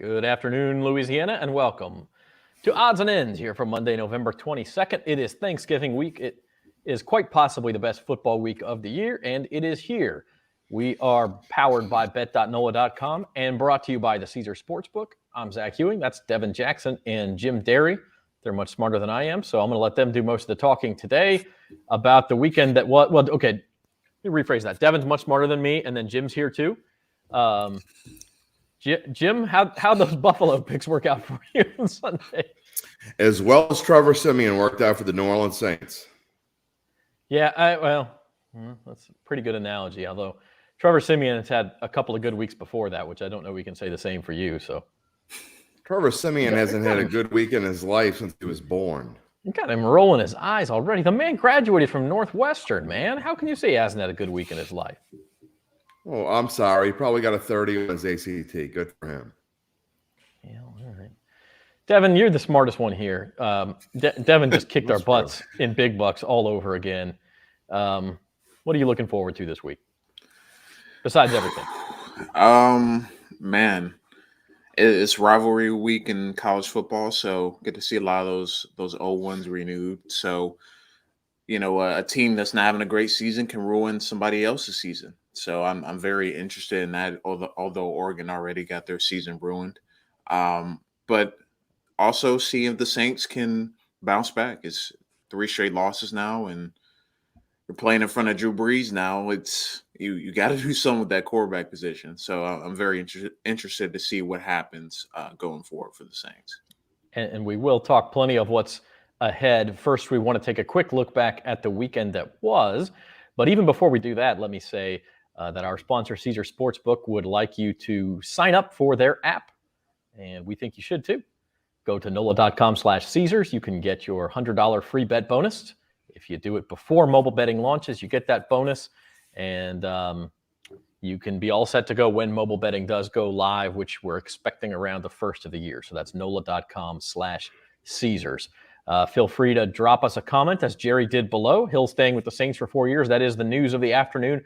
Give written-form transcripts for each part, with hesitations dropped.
Good afternoon, Louisiana, and welcome to Odds and Ends here for Monday, November 22nd. It is Thanksgiving week. It is quite possibly the best football week of the year, and it is here. We are powered by bet.nola.com and brought to you by the Caesar Sportsbook. I'm Zach Ewing. That's Devin Jackson and Jim Derry. They're much smarter than I am, so I'm going to let them do most of the talking today about the weekend that was. Well, okay, let me rephrase that. Devin's much smarter than me, and then Jim's here too. Jim, how those Buffalo picks work out for you on Sunday? As well as Trevor Siemian worked out for the New Orleans Saints. Yeah, that's a pretty good analogy, although Trevor Siemian has had a couple of good weeks before that, which I don't know we can say the same for you. So Trevor Siemian hasn't had a good week in his life since he was born. You got him rolling his eyes already. The man graduated from Northwestern, man. How can you say he hasn't had a good week in his life? Oh, I'm sorry. He probably got a 30 on his ACT. Good for him. Yeah, all right. Devin, you're the smartest one here. Devin just kicked our butts in big bucks all over again. What are you looking forward to this week? Besides everything. Man, it's rivalry week in college football, so get to see a lot of those old ones renewed. So, a team that's not having a great season can ruin somebody else's season. So I'm very interested in that, although Oregon already got their season ruined. But also see if the Saints can bounce back. It's 3 straight losses now, and you're playing in front of Drew Brees now. It's you got to do something with that quarterback position. So I'm very interested to see what happens going forward for the Saints. And we will talk plenty of what's ahead. First, we want to take a quick look back at the weekend that was. But even before we do that, let me say that our sponsor, Caesar Sportsbook, would like you to sign up for their app. And we think you should too. Go to NOLA.com/Caesars. You can get your $100 free bet bonus. If you do it before mobile betting launches, you get that bonus. And you can be all set to go when mobile betting does go live, which we're expecting around the first of the year. So that's NOLA.com/Caesars. Feel free to drop us a comment, as Jerry did below. Hill staying with the Saints for 4 years. That is the news of the afternoon.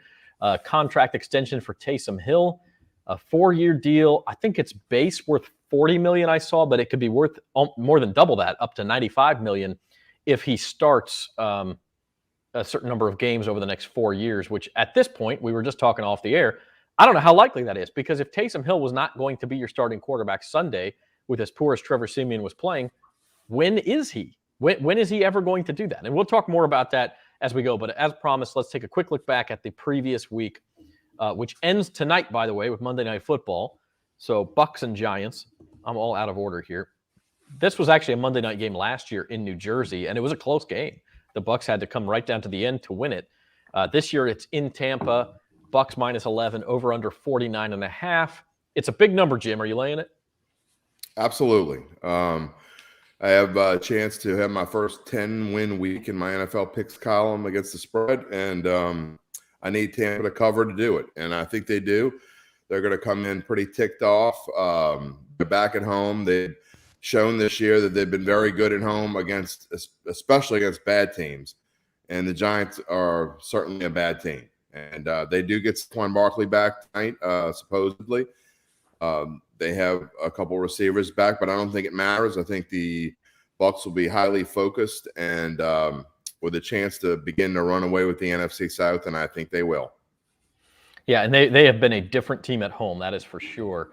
Contract extension for Taysom Hill, a 4-year deal. I think it's base worth $40 million I saw, but it could be worth more than double that, up to $95 million, if he starts a certain number of games over the next 4 years, which at this point, we were just talking off the air, I don't know how likely that is, because if Taysom Hill was not going to be your starting quarterback Sunday with as poor as Trevor Siemian was playing, when is he? When is he ever going to do that? And we'll talk more about that as we go. But as promised, let's take a quick look back at the previous week, which ends tonight, by the way, with Monday Night Football. So Bucs and Giants. I'm all out of order here. This was actually a Monday night game last year in New Jersey, and it was a close game. The Bucs had to come right down to the end to win it. This year it's in Tampa. Bucs -11, over under 49.5. It's a big number, Jim. Are you laying it? Absolutely. I have a chance to have my first 10-win week in my NFL picks column against the spread, and I need Tampa to cover to do it, and I think they do. They're going to come in pretty ticked off. They're back at home. They've shown this year that they've been very good at home, especially against bad teams, and the Giants are certainly a bad team. And they do get Saquon Barkley back tonight, supposedly. They have a couple receivers back, but I don't think it matters. I think the Bucs will be highly focused and with a chance to begin to run away with the NFC South, and I think they will. Yeah, and they have been a different team at home, that is for sure.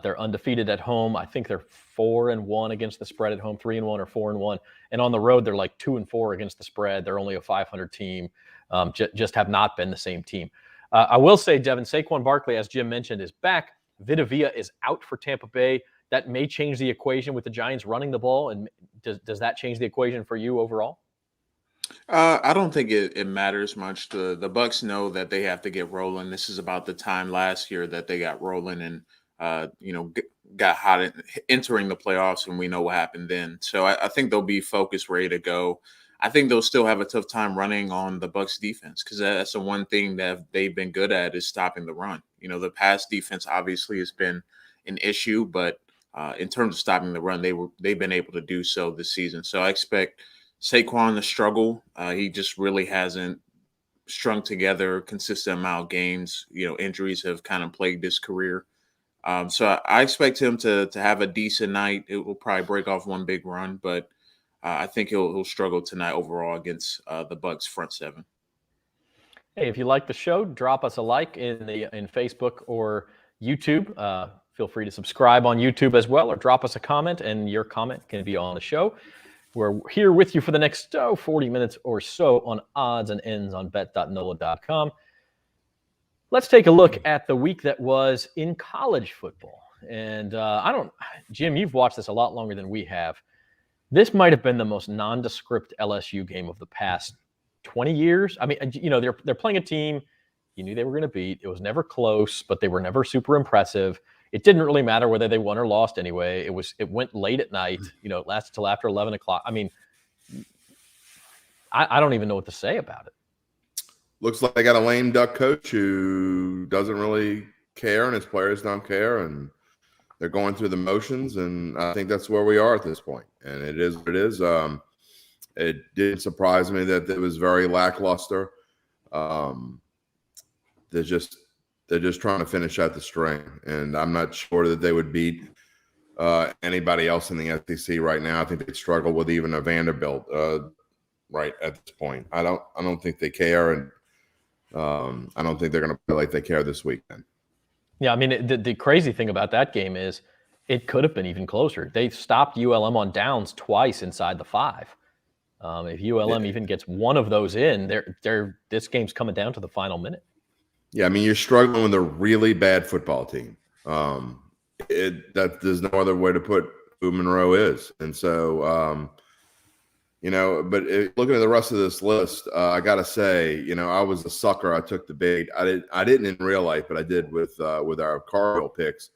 They're undefeated at home. I think they're 4-1 against the spread at home, 3-1 or 4-1. And on the road, they're like 2-4 against the spread. They're only a 500 team. Just have not been the same team. I will say, Devin, Saquon Barkley, as Jim mentioned, is back. Vita Vea is out for Tampa Bay. That may change the equation with the Giants running the ball. And does that change the equation for you overall? I don't think it matters much. The Bucs know that they have to get rolling. This is about the time last year that they got rolling and got hot entering the playoffs, and we know what happened then. So I think they'll be focused, ready to go. I think they'll still have a tough time running on the Bucs defense, because that's the one thing that they've been good at, is stopping the run. The pass defense obviously has been an issue, but in terms of stopping the run, they've been able to do so this season. So I expect Saquon to struggle. He just really hasn't strung together a consistent amount of games. Injuries have kind of plagued his career. So I expect him to have a decent night. It will probably break off one big run, but I think he'll struggle tonight overall against the Bucks front seven. Hey, if you like the show, drop us a like in Facebook or YouTube. Feel free to subscribe on YouTube as well, or drop us a comment, and your comment can be on the show. We're here with you for the next 40 minutes or so on odds and ends on bet.nola.com. Let's take a look at the week that was in college football. And Jim, you've watched this a lot longer than we have. This might have been the most nondescript LSU game of the past 20 years. I mean, they're playing a team you knew they were going to beat. It was never close, but they were never super impressive. It didn't really matter whether they won or lost anyway. It went late at night. It lasted till after 11 o'clock. I mean, I don't even know what to say about it. Looks like they got a lame duck coach who doesn't really care, and his players don't care, and they're going through the motions. And I think that's where we are at this point. And it is what it is. It didn't surprise me that it was very lackluster. They're just trying to finish out the string, and I'm not sure that they would beat anybody else in the SEC right now. I think they'd struggle with even a Vanderbilt right at this point. I don't think they care, and I don't think they're going to play like they care this weekend. Yeah, I mean, the crazy thing about that game is it could have been even closer. They stopped ULM on downs twice inside the 5. If ULM even gets one of those in, this game's coming down to the final minute. Yeah, I mean, you're struggling with a really bad football team. There's no other way to put who Monroe is. And so, but looking at the rest of this list, I got to say, I was a sucker. I took the bait. I didn't in real life, but I did with our Cargill picks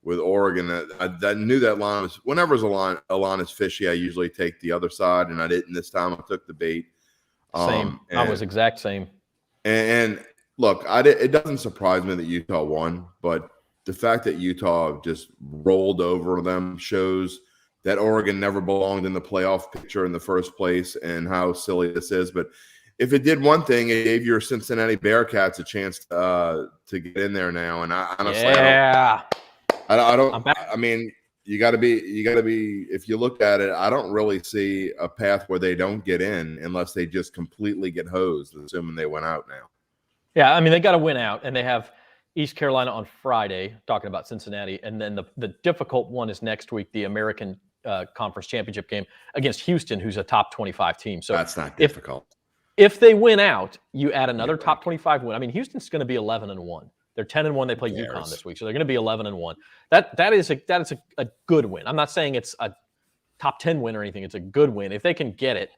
with Oregon. I knew that line was, whenever there's a line is fishy, I usually take the other side, and I didn't this time. I took the bait. Same. I was exact same. And look, it doesn't surprise me that Utah won, but the fact that Utah just rolled over them shows that Oregon never belonged in the playoff picture in the first place, and how silly this is. But if it did one thing, it gave your Cincinnati Bearcats a chance to get in there now. And I honestly, I mean, you got to be. If you look at it, I don't really see a path where they don't get in unless they just completely get hosed, assuming they went out now. Yeah, I mean, they got to win out, and they have East Carolina on Friday, talking about Cincinnati, and then the difficult one is next week, the American Conference Championship game against Houston, who's a top 25 team. So that's not difficult. If they win out, you add another top 25 win. I mean, Houston's going to be 11-1. They're 10-1. They play UConn this week, so they're going to be 11-1. That is a good win. I'm not saying it's a top 10 win or anything. It's a good win if they can get it.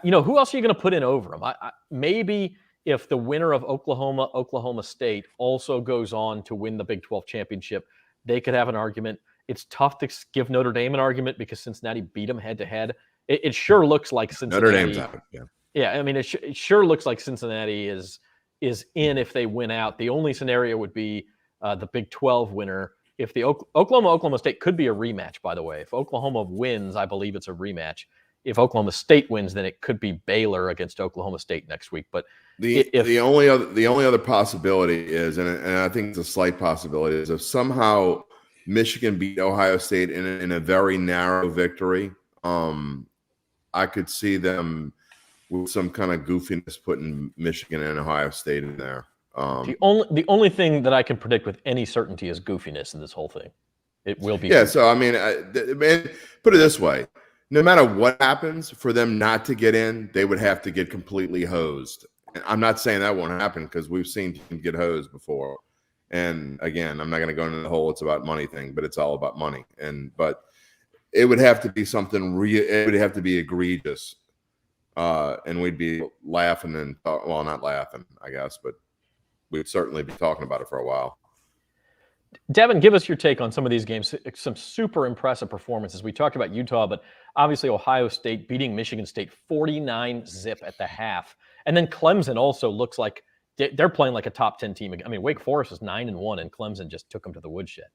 Who else are you going to put in over them? Maybe if the winner of Oklahoma State also goes on to win the Big 12 championship, they could have an argument. It's tough to give Notre Dame an argument because Cincinnati beat them head-to-head. It sure looks like Cincinnati. Notre Dame's out, yeah. Yeah, I mean, it sure looks like Cincinnati is in if they win out. The only scenario would be the Big 12 winner. If the Oklahoma State could be a rematch, by the way. If Oklahoma wins, I believe it's a rematch. If Oklahoma State wins, then it could be Baylor against Oklahoma State next week. But the only other possibility is, and I think it's a slight possibility, is if somehow Michigan beat Ohio State in a very narrow victory, I could see them with some kind of goofiness putting Michigan and Ohio State in there. The only thing that I can predict with any certainty is goofiness in this whole thing. It will be. Yeah. So I mean, put it this way: no matter what happens, for them not to get in, they would have to get completely hosed. And I'm not saying that won't happen because we've seen teams get hosed before. And again, I'm not going to go into the whole "it's about money" thing, but it's all about money. But it would have to be something real. It would have to be egregious. And we'd be laughing and not laughing, I guess, but we'd certainly be talking about it for a while. Devin, give us your take on some of these games. Some super impressive performances. We talked about Utah, but obviously Ohio State beating Michigan State 49-0 at the half. And then Clemson also looks like they're playing like a top 10 team. I mean, Wake Forest is 9-1, and Clemson just took them to the woodshed.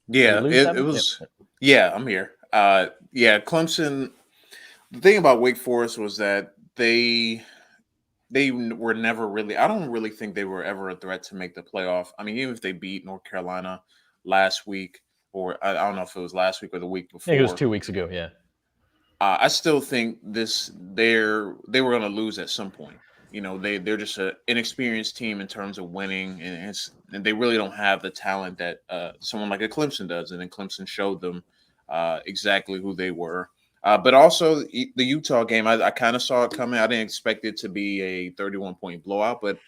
Yeah, it was. Yeah, I'm here. Clemson. The thing about Wake Forest was that they they were never really. I don't really think they were ever a threat to make the playoff. I mean, even if they beat North Carolina last week, or I don't know if it was last week or the week I before. think it was 2 weeks ago. Yeah. I still think they were going to lose at some point. You know, they're just an inexperienced team in terms of winning, and they really don't have the talent that someone like a Clemson does. And then Clemson showed them exactly who they were. But also the Utah game, I kind of saw it coming. I didn't expect it to be a 31-point blowout, but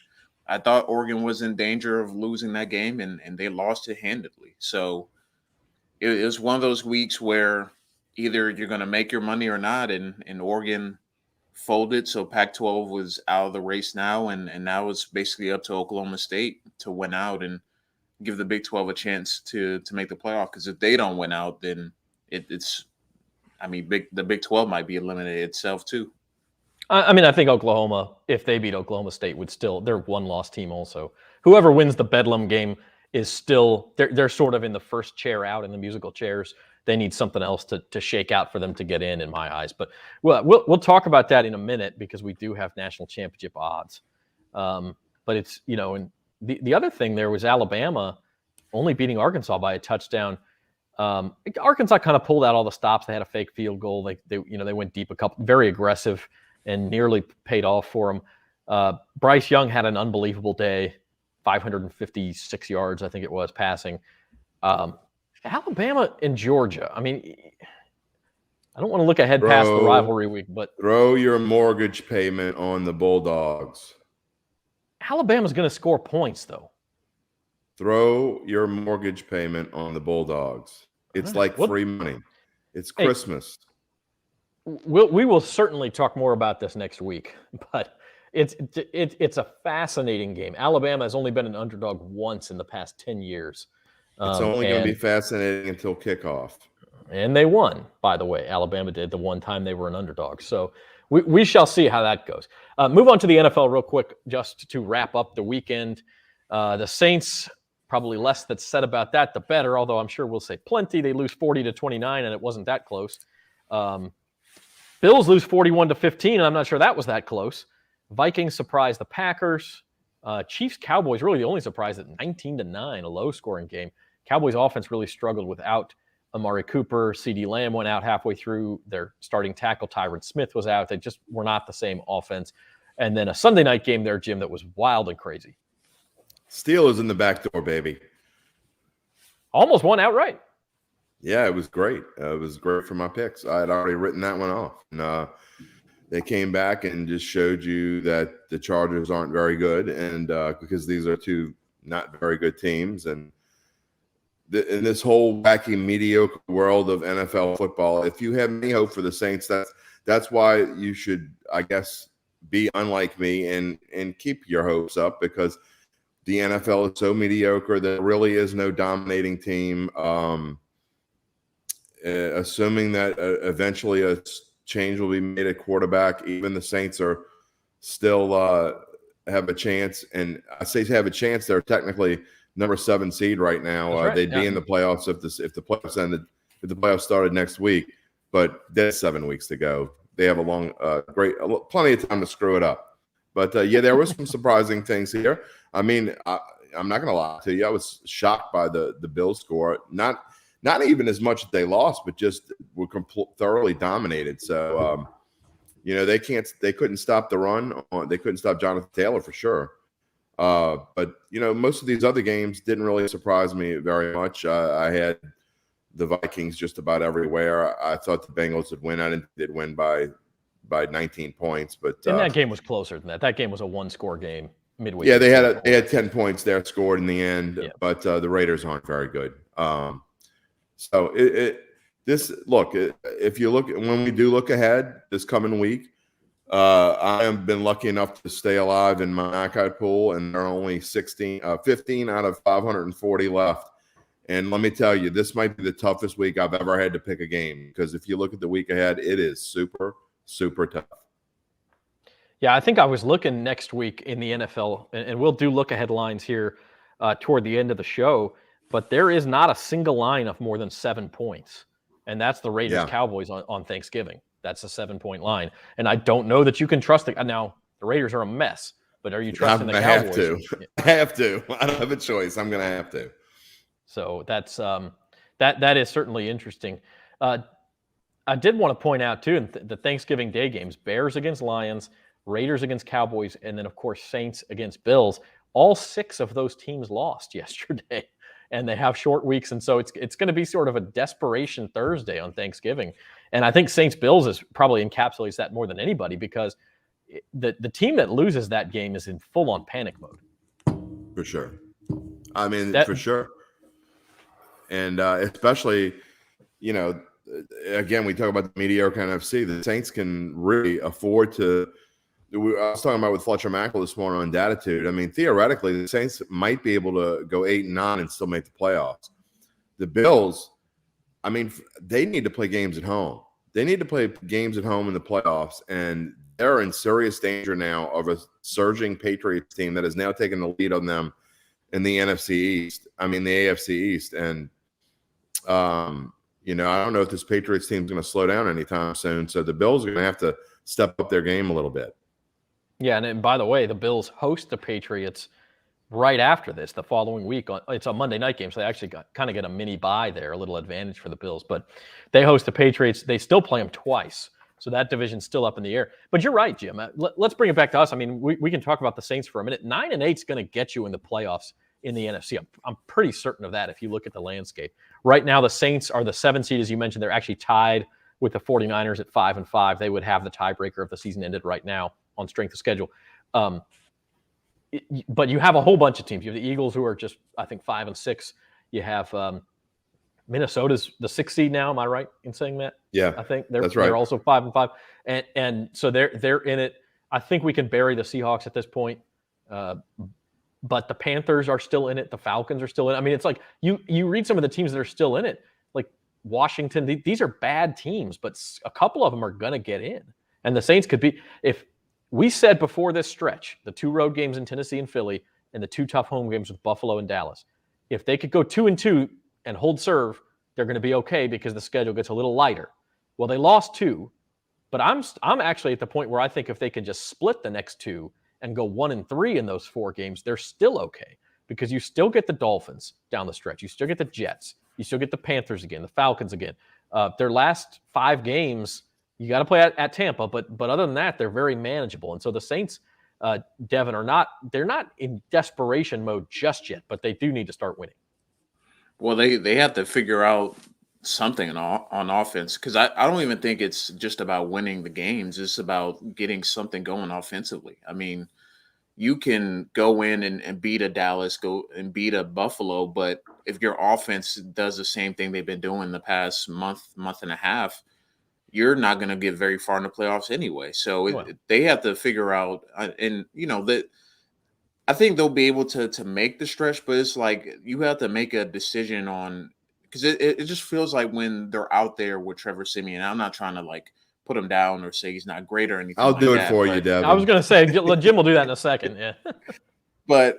I thought Oregon was in danger of losing that game, and they lost it handedly. So it was one of those weeks where either you're going to make your money or not, and Oregon folded. So Pac-12 was out of the race now, and now it's basically up to Oklahoma State to win out and give the Big 12 a chance to make the playoff. Because if they don't win out, then it's the Big 12 might be eliminated itself too. I mean, I think Oklahoma, if they beat Oklahoma State, they're one-loss team also. Whoever wins the Bedlam game is still, they're sort of in the first chair out in the musical chairs. They need something else to shake out for them to get in my eyes. But we'll talk about that in a minute because we do have national championship odds. But it's, and the other thing there was Alabama only beating Arkansas by a touchdown. Arkansas kind of pulled out all the stops. They had a fake field goal. They went deep, very aggressive, and nearly paid off for them. Bryce Young had an unbelievable day, 556 yards, I think it was, passing. Alabama and Georgia. I mean, I don't want to look ahead past the rivalry week, but throw your mortgage payment on the Bulldogs. Alabama's going to score points, though. Throw your mortgage payment on the Bulldogs. It's like free money. It's Christmas. We will certainly talk more about this next week, but it's a fascinating game. Alabama has only been an underdog once in the past 10 years. It's only going to be fascinating until kickoff. And they won, by the way. Alabama did the one time they were an underdog. So we shall see how that goes. Move on to the NFL real quick, just to wrap up the weekend. The Saints, probably less that's said about that, the better, although I'm sure we'll say plenty. They lose 40-29, and it wasn't that close. Bills lose 41-15, and I'm not sure that was that close. Vikings surprise the Packers. Chiefs Cowboys really the only surprise at 19-9, a low-scoring game. Cowboys offense really struggled without Amari Cooper. CeeDee Lamb went out halfway through. Their starting tackle Tyron Smith was out. They just were not the same offense. And then a Sunday night game there, Jim, that was wild and crazy. Steelers in the back door, baby. Almost won outright. Yeah, it was great. It was great for my picks. I had already written that one off. And, they came back and just showed you that the Chargers aren't very good, and because these are two not very good teams. And in this whole wacky, mediocre world of NFL football, if you have any hope for the Saints, that's why you should, I guess, be unlike me and keep your hopes up, because the NFL is so mediocre. There really is no dominating team. Assuming that eventually a change will be made at quarterback, even the Saints are still have a chance. And I say have a chance. They're technically number 7 seed right now. Right. They'd be in the playoffs if the playoffs ended, if the playoffs started next week. But there's 7 weeks to go. They have a long, plenty of time to screw it up. But there was some surprising things here. I mean, I'm not going to lie to you. I was shocked by the Bills score. Not even as much that they lost, but just were thoroughly dominated. So, they couldn't stop the run. They couldn't stop Jonathan Taylor for sure. But most of these other games didn't really surprise me very much. I had the Vikings just about everywhere. I thought the Bengals would win. I didn't think they'd win by 19 points, but and that game was closer than that. That game was a 1-score game midway. Yeah, they had 10 points there scored in the end, yeah. But the Raiders aren't very good. So if you look when we do look ahead this coming week, I have been lucky enough to stay alive in my knockout pool, and there are only 15 out of 540 left. And let me tell you, this might be the toughest week I've ever had to pick a game, because if you look at the week ahead, it is super, super tough. Yeah, I think I was looking next week in the NFL, and we'll do look-ahead lines here toward the end of the show, but there is not a single line of more than 7 points, and that's the Raiders-Cowboys on Thanksgiving. That's a 7-point line, and I don't know that you can trust it. Now, The Raiders are a mess, but are you trusting the I Cowboys? have to. I have to. I don't have a choice. I'm going to have to. So that's that is certainly interesting. I did want to point out too, in the Thanksgiving Day games: Bears against Lions, Raiders against Cowboys, and then of course Saints against Bills. All 6 of those teams lost yesterday, and they have short weeks, and so it's going to be sort of a desperation Thursday on Thanksgiving. And I think Saints Bills is probably encapsulates that more than anybody, because the team that loses that game is in full on panic mode. For sure. I mean, for sure. And especially, again, we talk about the mediocre NFC. The Saints can really afford to. I was talking about with Fletcher Mackel this morning on Datitude. I mean, theoretically, the Saints might be able to go 8-9 and still make the playoffs. The Bills, I mean, they need to play games at home. They need to play games at home in the playoffs, and they're in serious danger now of a surging Patriots team that has now taken the lead on them in the NFC East. I mean, the AFC East. And, I don't know if this Patriots team is going to slow down anytime soon. So the Bills are going to have to step up their game a little bit. Yeah, and by the way, the Bills host the Patriots right after this, the following week. It's a Monday night game, so they actually kind of get a mini bye there, a little advantage for the Bills. But they host the Patriots. They still play them twice, so that division's still up in the air. But you're right, Jim. Let's bring it back to us. I mean, we can talk about the Saints for a minute. 9-8 is going to get you in the playoffs in the NFC. I'm pretty certain of that if you look at the landscape. Right now, the Saints are the 7th seed, as you mentioned. They're actually tied with the 49ers at 5-5. They would have the tiebreaker if the season ended right now on strength of schedule. But you have a whole bunch of teams. You have the Eagles, who are just, I think, 5-6. You have Minnesota's the 6th seed now. Am I right in saying that? Yeah, I think that's right. They're also 5-5, and so they're in it. I think we can bury the Seahawks at this point, but the Panthers are still in it. The Falcons are still in it. I mean, it's like you read some of the teams that are still in it, like Washington. These are bad teams, but a couple of them are going to get in, and the Saints could be. If we said before this stretch, the 2 road games in Tennessee and Philly, and the 2 tough home games with Buffalo and Dallas, if they could go 2-2 and hold serve, they're going to be okay because the schedule gets a little lighter. Well, they lost 2, but I'm actually at the point where I think if they can just split the next 2 and go 1-3 in those 4 games, they're still okay, because you still get the Dolphins down the stretch. You still get the Jets. You still get the Panthers again, the Falcons again. Their last 5 games, you got to play at Tampa, but other than that, they're very manageable. And so the Saints, Devin, they're not in desperation mode just yet, but they do need to start winning. Well, they have to figure out something on offense, because I don't even think it's just about winning the games. It's about getting something going offensively. I mean, you can go in and beat a Dallas, go and beat a Buffalo, but if your offense does the same thing they've been doing the past month and a half, you're not going to get very far in the playoffs anyway. So they have to figure out, and that I think they'll be able to make the stretch, but it's like you have to make a decision on, because it just feels like when they're out there with Trevor Siemian, I'm not trying to like put him down or say he's not great or anything. I'll do it for you, Devin. I was going to say, Jim will do that in a second. Yeah. But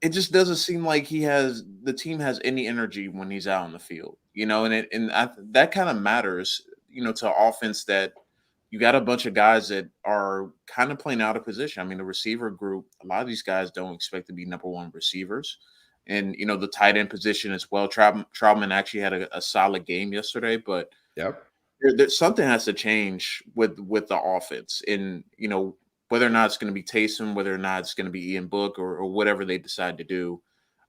it just doesn't seem like the team has any energy when he's out on the field, that kind of matters, to offense, that you got a bunch of guys that are kind of playing out of position. I mean, the receiver group, a lot of these guys don't expect to be number 1 receivers. And, the tight end position as well. Troutman actually had a solid game yesterday, but something has to change with the offense. And, whether or not it's going to be Taysom, whether or not it's going to be Ian Book or whatever they decide to do,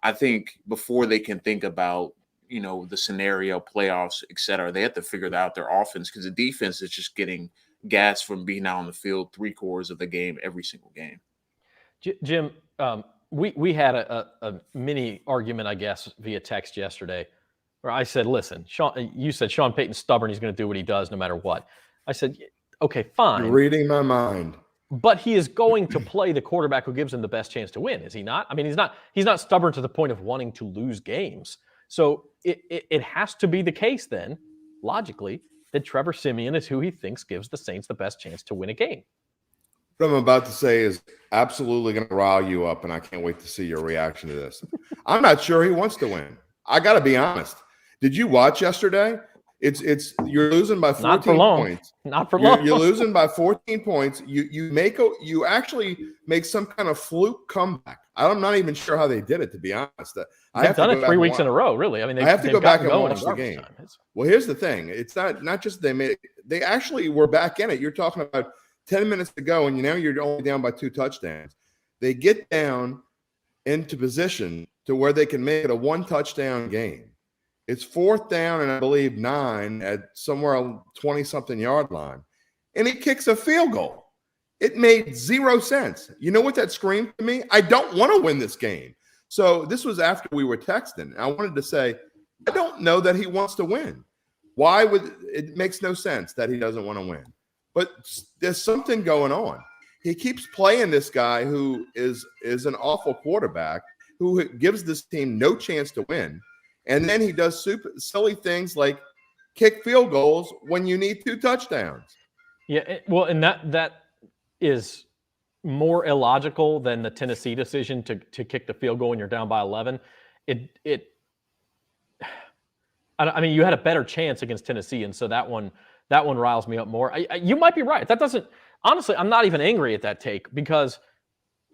I think before they can think about, the scenario, playoffs, et cetera, they have to figure out their offense, because the defense is just getting gas from being out on the field 3/4 of the game every single game. Jim, we had a mini argument, I guess, via text yesterday, where I said, listen, you said Sean Payton's stubborn. He's going to do what he does no matter what. I said, okay, fine. You're reading my mind. But he is going to play the quarterback who gives him the best chance to win, is he not? I mean, he's not stubborn to the point of wanting to lose games. So it has to be the case then, logically, that Trevor Siemian is who he thinks gives the Saints the best chance to win a game. What I'm about to say is absolutely going to rile you up, and I can't wait to see your reaction to this. I'm not sure he wants to win. I got to be honest. Did you watch yesterday? You're losing by 14 Not for long. points. Not for long. You're losing by 14 points. You actually make some kind of fluke comeback. I'm not even sure how they did it, to be honest. They've done it 3 weeks in a row, really. I mean, I have to go back and watch the game. game. Well, here's the thing. It's not just they actually were back in it. You're talking about 10 minutes to go, and you're only down by 2 touchdowns. They get down into position to where they can make it a 1-touchdown game. It's 4th down and I believe 9 at somewhere 20-something yard line. And he kicks a field goal. It made 0 sense. You know what that screamed to me? I don't want to win this game. So this was after we were texting. I wanted to say, I don't know that he wants to win. Why would it makes no sense that he doesn't want to win. But there's something going on. He keeps playing this guy who is an awful quarterback who gives this team no chance to win. And then he does silly things like kick field goals when you need 2 touchdowns. Yeah, well, and that is more illogical than the Tennessee decision to kick the field goal when you're down by 11. I mean, you had a better chance against Tennessee, and so that one riles me up more. You might be right. That doesn't honestly. I'm not even angry at that take because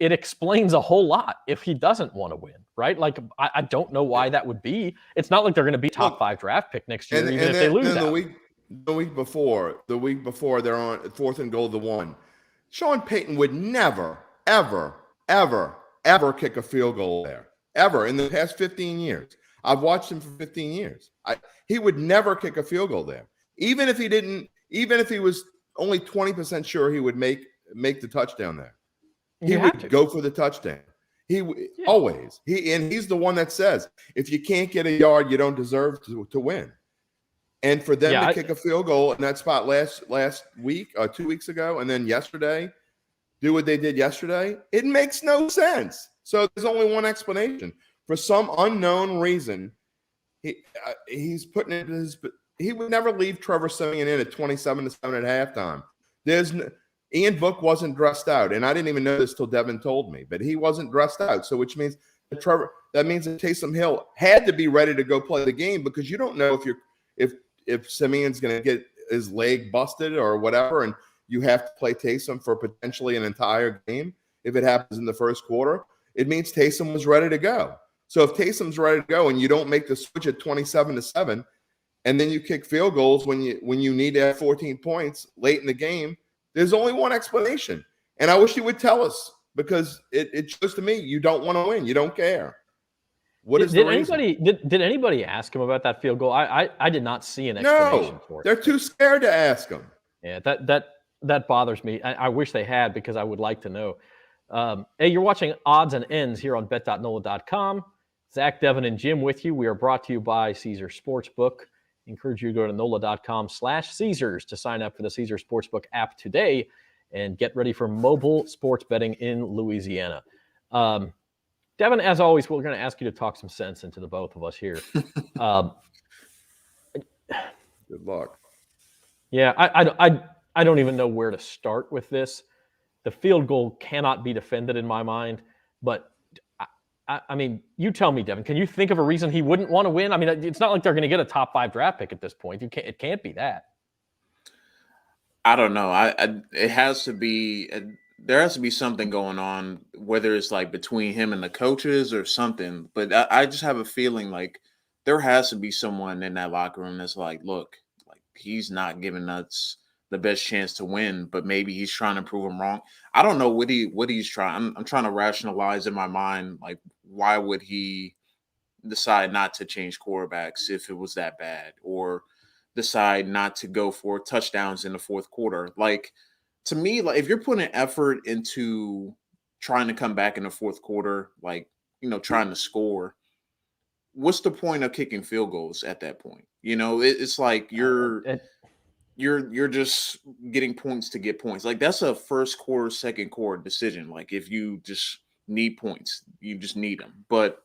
it explains a whole lot if he doesn't want to win, right? Like, I don't know why that would be. It's not like they're going to be top 5 draft pick next year, even if they lose out. The week before, they're on 4th and goal to 1. Sean Payton would never, ever, ever, ever kick a field goal there, ever in the past 15 years. I've watched him for 15 years. He would never kick a field goal there, even if he was only 20% sure he would make the touchdown there. He would go for the touchdown. Always. He's the one that says, if you can't get a yard, you don't deserve to win. And for them to kick a field goal in that spot last week, 2 weeks ago, and then yesterday, do what they did yesterday, it makes no sense. So there's only one explanation. For some unknown reason, he's putting it he would never leave Trevor Siemian in at 27-7 at halftime. Ian Book wasn't dressed out, and I didn't even know this till Devin told me, but he wasn't dressed out. So which means that Taysom Hill had to be ready to go play the game because you don't know if Simeon's going to get his leg busted or whatever, and you have to play Taysom for potentially an entire game. If it happens in the first quarter, it means Taysom was ready to go. So if Taysom's ready to go and you don't make the switch at 27-7, and then you kick field goals when you need to have 14 points late in the game, there's only one explanation. And I wish you would tell us because it shows to me you don't want to win. You don't care. Did anybody ask him about that field goal? I did not see an explanation for it. They're too scared to ask him. Yeah, that bothers me. I wish they had because I would like to know. Hey, you're watching Odds and Ends here on bet.nola.com. Zach, Devin, and Jim with you. We are brought to you by Caesars Sportsbook. I encourage you to go to nola.com/Caesars to sign up for the Caesars Sportsbook app today and get ready for mobile sports betting in Louisiana. Devin, as always, we're going to ask you to talk some sense into the both of us here. Good luck. Yeah, I don't even know where to start with this. The field goal cannot be defended in my mind, but I mean, you tell me, Devin, can you think of a reason he wouldn't want to win? I mean, it's not like they're going to get a top 5 draft pick at this point. It can't be that. I don't know. It has to be there has to be something going on, whether it's like between him and the coaches or something. But I just have a feeling like there has to be someone in that locker room that's like, look, like he's not giving us the best chance to win, but maybe he's trying to prove him wrong. I don't know what he's trying. I'm trying to rationalize in my mind, like, why would he decide not to change quarterbacks if it was that bad, or decide not to go for touchdowns in the fourth quarter? Like, to me, like, if you're putting effort into trying to come back in the fourth quarter, like, trying to score, what's the point of kicking field goals at that point? It's like you're just getting points to get points. Like, that's a first quarter, second quarter decision. Like, if you just need points, you just need them. But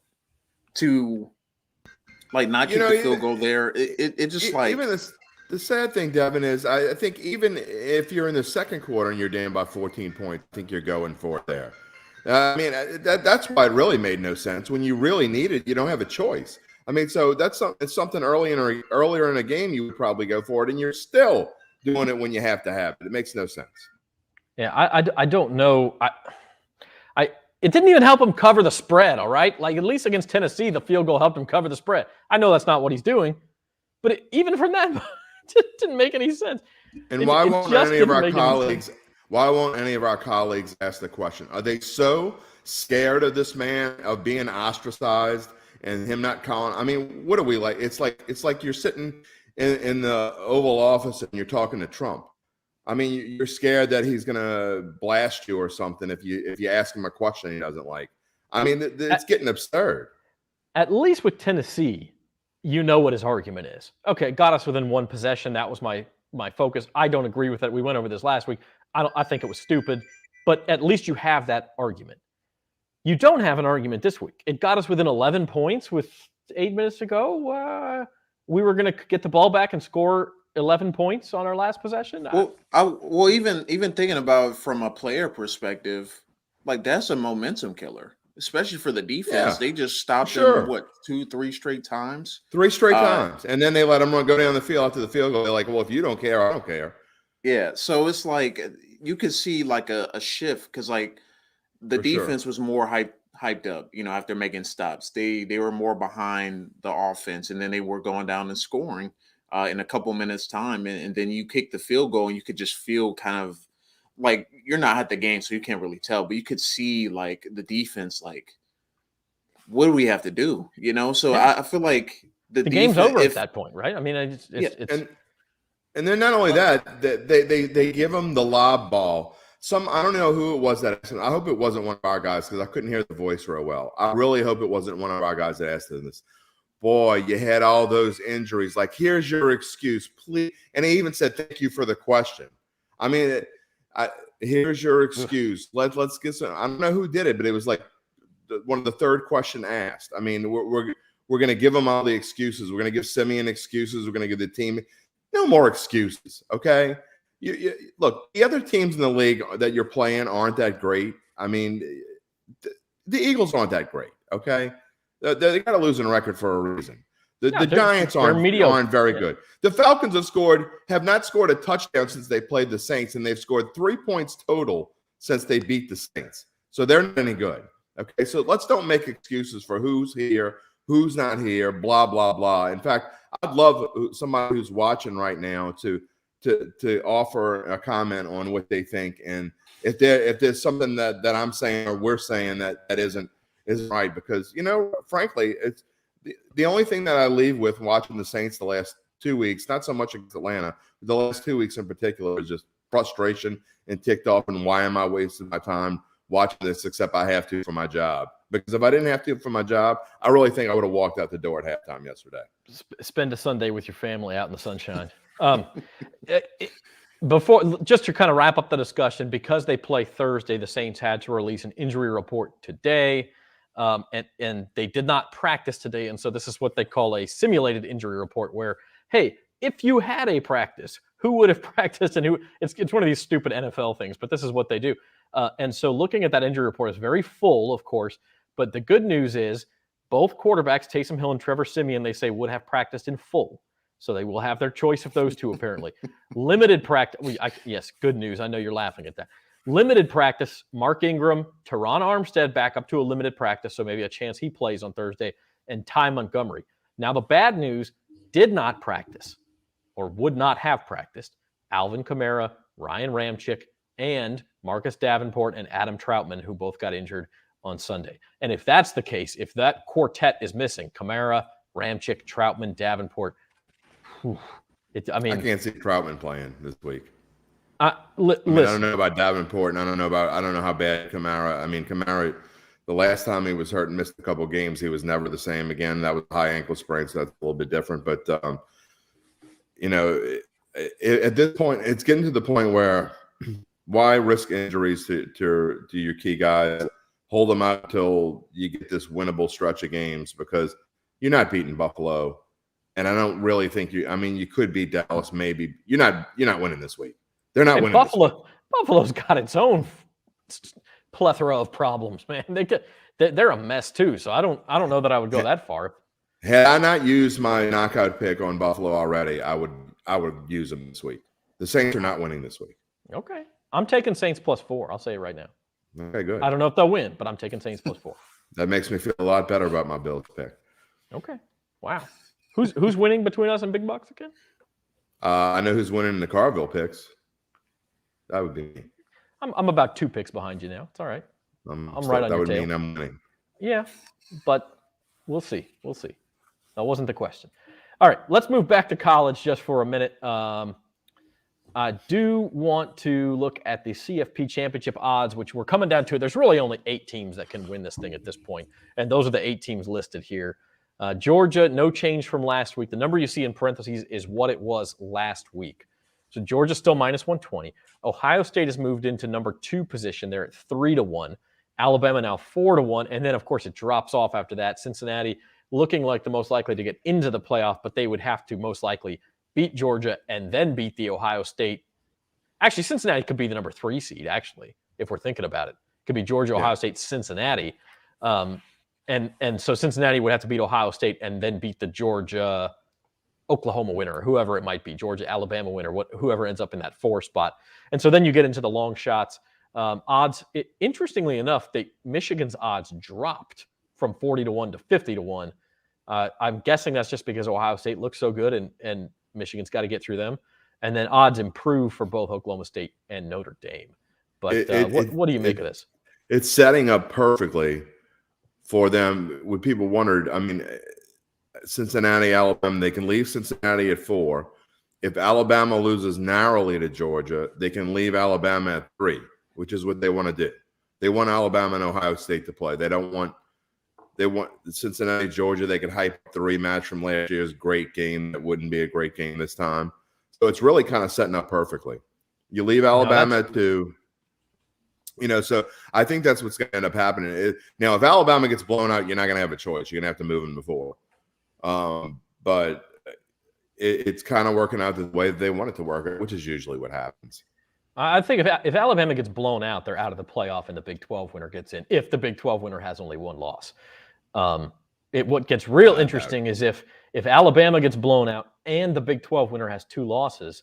to like not kick the field goal there, it just like even the sad thing, Devin, is I think even if you're in the second quarter and you're down by 14 points, I think you're going for it there. I mean, that's why it really made no sense. When you really need it, you don't have a choice. I mean, so it's something earlier in a game you would probably go for it, and you're still doing it when you have to have it. It makes no sense. Yeah, I don't know. It didn't even help him cover the spread, all right? Like, at least against Tennessee, the field goal helped him cover the spread. I know that's not what he's doing, but even from that, it didn't make any sense. And why won't any of our colleagues ask the question? Are they so scared of this man, of being ostracized and him not calling? I mean, what are we like? It's like you're sitting in the Oval Office and you're talking to Trump. I mean, you're scared that he's going to blast you or something if you ask him a question he doesn't like. I mean, it's getting absurd. At least with Tennessee, you know what his argument is. Okay, got us within one possession. That was my focus. I don't agree with it. We went over this last week. I think it was stupid, but at least you have that argument. You don't have an argument this week. It got us within 11 points with 8 minutes to go. We were going to get the ball back and score 11 points on our last possession. Even thinking about it from a player perspective, like, that's a momentum killer, especially for the defense. Yeah, they just stopped them 2-3 straight times. 3 straight times, and then they let them go down the field after the field goal. They're like, well, if you don't care, I don't care. Yeah, so it's like you could see like a shift, because like the defense was more hyped up, after making stops. They were more behind the offense, and then they were going down and scoring in a couple minutes time, and then you kick the field goal, and you could just feel kind of like, you're not at the game, so you can't really tell, but you could see like the defense, like, what do we have to do? So yeah. I feel like the game's over at that point, right? I mean, it's and then not only that, they give them the lob ball. I don't know who it was that asked him. I hope it wasn't one of our guys, because I couldn't hear the voice real well. I really hope it wasn't one of our guys that asked him this. Boy, you had all those injuries. Like, here's your excuse, please. And he even said, thank you for the question. I mean, here's your excuse. Let's get some. I don't know who did it, but it was like one of the third question asked. I mean, we're going to give them all the excuses. We're going to give Simeon excuses. We're going to give the team no more excuses. Okay. Look, the other teams in the league that you're playing aren't that great. I mean, the Eagles aren't that great. Okay. They got a losing record for a reason. The Giants aren't very good. The Falcons have not scored a touchdown since they played the Saints, and they've scored 3 points total since they beat the Saints. So they're not any good. Okay, so let's don't make excuses for who's here, who's not here, blah, blah, blah. In fact, I'd love somebody who's watching right now to offer a comment on what they think, and if there's something that I'm saying or we're saying that isn't right, because frankly, it's the only thing that I leave with watching the Saints the last 2 weeks, not so much against Atlanta, the last 2 weeks in particular, is just frustration and ticked off. And why am I wasting my time watching this, except I have to for my job? Because if I didn't have to for my job, I really think I would have walked out the door at halftime yesterday. Spend a Sunday with your family out in the sunshine. Before, just to kind of wrap up the discussion, because they play Thursday, the Saints had to release an injury report today. And they did not practice today. And so this is what they call a simulated injury report, where, hey, if you had a practice, who would have practiced and who? It's one of these stupid NFL things, but this is what they do. And so looking at that injury report is very full, of course. But the good news is both quarterbacks, Taysom Hill and Trevor Siemian, they say would have practiced in full. So they will have their choice of those two, apparently. Limited practice. Yes, good news. I know you're laughing at that. Limited practice, Mark Ingram, Teron Armstead back up to a limited practice, so maybe a chance he plays on Thursday, and Ty Montgomery. Now, the bad news, did not practice or would not have practiced Alvin Kamara, Ryan Ramczyk, and Marcus Davenport and Adam Troutman, who both got injured on Sunday. And if that's the case, if that quartet is missing, Kamara, Ramczyk, Troutman, Davenport, I can't see Troutman playing this week. I don't know about Davenport, and I don't know how bad Kamara. I mean, Kamara, the last time he was hurt and missed a couple of games, he was never the same again. That was a high ankle sprain, so that's a little bit different. But at this point, it's getting to the point where why risk injuries to your key guys? Hold them out until you get this winnable stretch of games, because you're not beating Buffalo, and I don't really think you. I mean, you could beat Dallas, maybe. You're not winning this week. They're not winning. Buffalo's got its own plethora of problems, man. They're a mess too. So I don't know that I would go that far. Had I not used my knockout pick on Buffalo already, I would use them this week. The Saints are not winning this week. Okay. I'm taking Saints +4. I'll say it right now. Okay, good. I don't know if they'll win, but I'm taking Saints +4. That makes me feel a lot better about my Bills pick. Okay. Wow. Who's winning between us and Big Bucks again? I know who's winning the Carville picks. That would be me. I'm about 2 picks behind you now. It's all right. I'm right on your tail. That would mean I'm winning. Yeah, but we'll see. We'll see. That wasn't the question. All right, let's move back to college just for a minute. I do want to look at the CFP Championship odds, which we're coming down to. There's really only 8 teams that can win this thing at this point, and those are the 8 teams listed here. Georgia, no change from last week. The number you see in parentheses is what it was last week. So Georgia's still -120. Ohio State has moved into number 2 position. They're at 3-1. Alabama now 4-1, and then of course it drops off after that. Cincinnati looking like the most likely to get into the playoff, but they would have to most likely beat Georgia and then beat the Ohio State. Actually, Cincinnati could be the number 3 seed, actually, if we're thinking about it. It could be Georgia, Ohio State, Cincinnati. And so Cincinnati would have to beat Ohio State and then beat the Georgia, Oklahoma winner, or whoever it might be, Georgia, Alabama winner, whoever ends up in that 4 spot. And so then you get into the long shots. Odds, interestingly enough, Michigan's odds dropped from 40-1 to 50-1. I'm guessing that's just because Ohio State looks so good and Michigan's got to get through them. And then odds improve for both Oklahoma State and Notre Dame. But what do you make of this? It's setting up perfectly for them. When people wondered, I mean, Cincinnati, Alabama, they can leave Cincinnati at 4. If Alabama loses narrowly to Georgia, they can leave Alabama at 3, which is what they want to do. They want Alabama and Ohio State to play. They want Cincinnati, Georgia. They could hype the rematch from last year's great game that wouldn't be a great game this time. So it's really kind of setting up perfectly. You leave Alabama at 2. So I think that's what's going to end up happening. Now, if Alabama gets blown out, you're not going to have a choice. You're going to have to move them before. But it's kind of working out the way they want it to work, which is usually what happens. I think if Alabama gets blown out, they're out of the playoff and the Big 12 winner gets in, if the Big 12 winner has only 1 loss. What gets real interesting is if Alabama gets blown out and the Big 12 winner has 2 losses,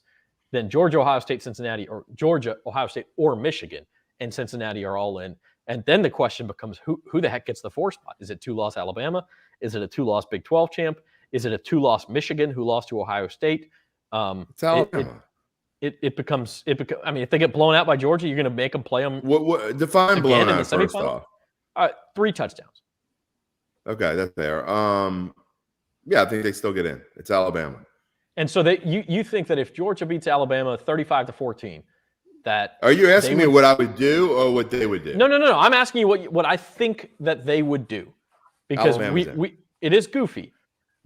then Georgia, Ohio State, Cincinnati, or Georgia, Ohio State, or Michigan and Cincinnati are all in. And then the question becomes, who the heck gets the 4 spot? Is it 2-loss Alabama? Is it a 2-loss Big 12 champ? Is it a 2-loss Michigan who lost to Ohio State? It's Alabama. It becomes. I mean, if they get blown out by Georgia, you're going to make them play them. What define blown out first off? 3 touchdowns. Okay, that's fair. Yeah, I think they still get in. It's Alabama. And so you think that if Georgia beats Alabama 35-14, that are you asking me what I would do or what they would do? No. I'm asking you what I think that they would do, because it is goofy.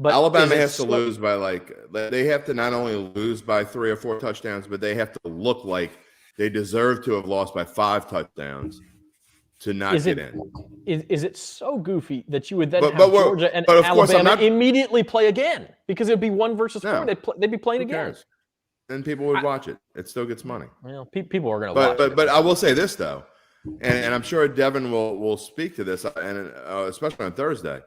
But Alabama has to lose by they have to not only lose by 3 or 4 touchdowns, but they have to look like they deserve to have lost by 5 touchdowns to not get in. Is it so goofy that you would then have Georgia and Alabama immediately play again? Because it would be 1 versus 4. They'd be playing again. And people would watch it. It still gets money. Well, people are going to watch it. But I will say this, though, and I'm sure Devin will speak to this, and especially on Thursday.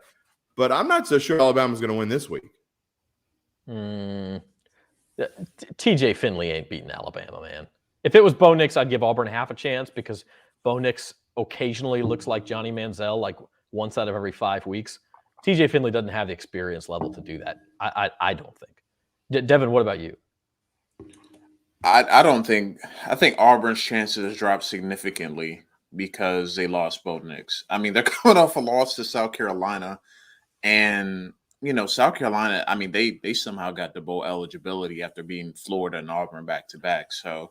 But I'm not so sure Alabama's going to win this week. TJ Finley ain't beating Alabama, man. If it was Bo Nix, I'd give Auburn half a chance, because Bo Nix occasionally looks like Johnny Manziel, like once out of every 5 weeks. TJ Finley doesn't have the experience level to do that. I don't think. Devin, what about you? I don't think. I think Auburn's chances dropped significantly because they lost Bo Nix. I mean, they're coming off a loss to South Carolina. And, South Carolina, I mean, they somehow got the bowl eligibility after being Florida and Auburn back-to-back. So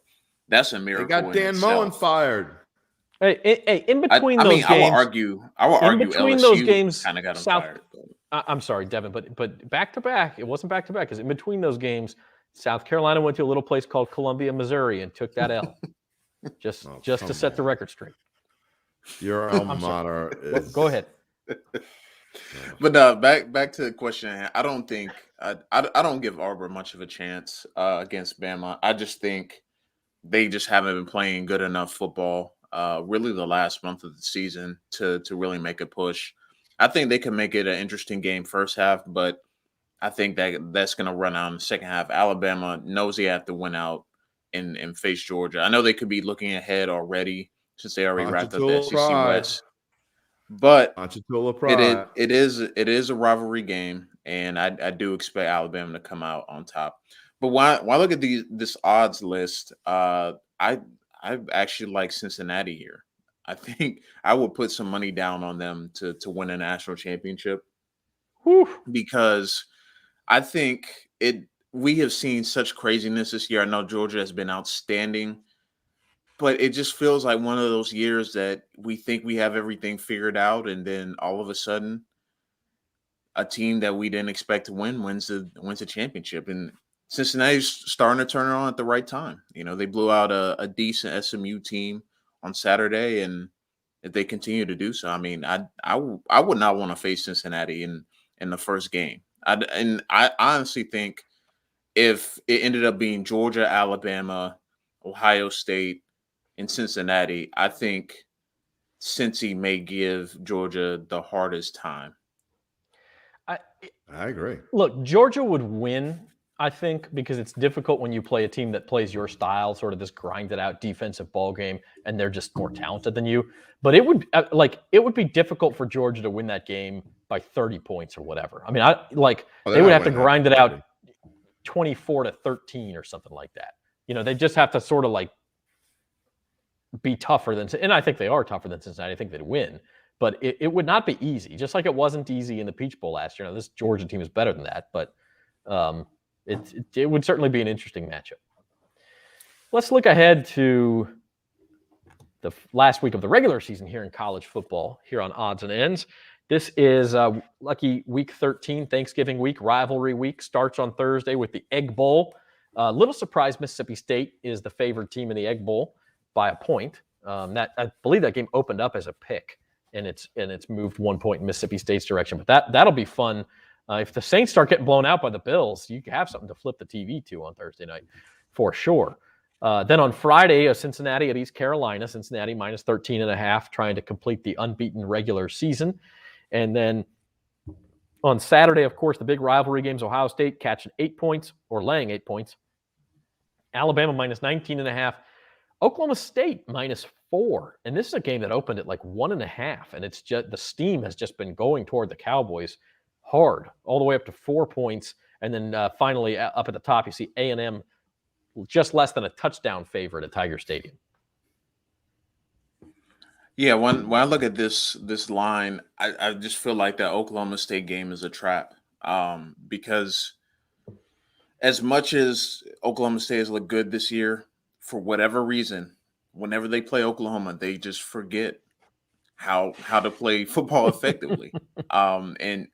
that's a miracle. They got Dan Mullen fired. Hey, in between those games. I will argue between LSU those games, kind of got him fired. I'm sorry, Devin, but back-to-back, it wasn't back-to-back, because in between those games, South Carolina went to a little place called Columbia, Missouri, and took that L. just to set the record straight. Your alma mater is... Go ahead. But back to the question. I don't think I don't give Auburn much of a chance against Bama. I just think they just haven't been playing good enough football. Really, the last month of the season to really make a push. I think they can make it an interesting game first half, but I think that's going to run out in the second half. Alabama knows they have to win out and face Georgia. I know they could be looking ahead already since they already wrapped up the SEC West, but it is a rivalry game, and I do expect Alabama to come out on top. But when I look at this odds list, I actually like Cincinnati here. I think I would put some money down on them to win a national championship. Whew. Because I think we have seen such craziness this year. I know Georgia has been outstanding, but it just feels like one of those years that we think we have everything figured out, and then all of a sudden, a team that we didn't expect to wins the championship. And Cincinnati's starting to turn it on at the right time. You know, they blew out a decent SMU team on Saturday, and if they continue to do so, I mean, I would not want to face Cincinnati in the first game. I honestly think if it ended up being Georgia, Alabama, Ohio State, and Cincinnati, I think Cincy may give Georgia the hardest time. I agree. Look, Georgia would win, I think, because it's difficult when you play a team that plays your style, sort of this grinded out defensive ball game, and they're just more talented than you. But it would be difficult for Georgia to win that game by 30 points or whatever. I mean, they would have to grind it out 24-13 or something like that. You know, they just have to sort of like be tougher than, and I think they are tougher than Cincinnati. I think they'd win, but it would not be easy. Just like it wasn't easy in the Peach Bowl last year. Now, this Georgia team is better than that, but it would certainly be an interesting matchup. Let's look ahead to the last week of the regular season here in college football here on Odds and Ends. This is lucky week 13, Thanksgiving week, rivalry week. Starts on Thursday with the Egg Bowl. Little surprise, Mississippi State is the favored team in the Egg Bowl by a point. I believe that game opened up as a pick, and it's moved 1 point in Mississippi State's direction. But that'll be fun. If the Saints start getting blown out by the Bills, you have something to flip the TV to on Thursday night for sure. Then on Friday, Cincinnati at East Carolina. Cincinnati minus 13.5, trying to complete the unbeaten regular season. And then on Saturday, of course, the big rivalry games, Ohio State catching 8 points or laying 8 points. Alabama minus 19.5. Oklahoma State minus 4. And this is a game that opened at like 1.5. And it's just the steam has just been going toward the Cowboys hard, all the way up to 4 points. And then finally up at the top, you see A&M just less than a touchdown favorite at Tiger Stadium. Yeah, when I look at this line, I just feel like that Oklahoma State game is a trap. Because as much as Oklahoma State has looked good this year, for whatever reason, whenever they play Oklahoma, they just forget how to play football effectively. And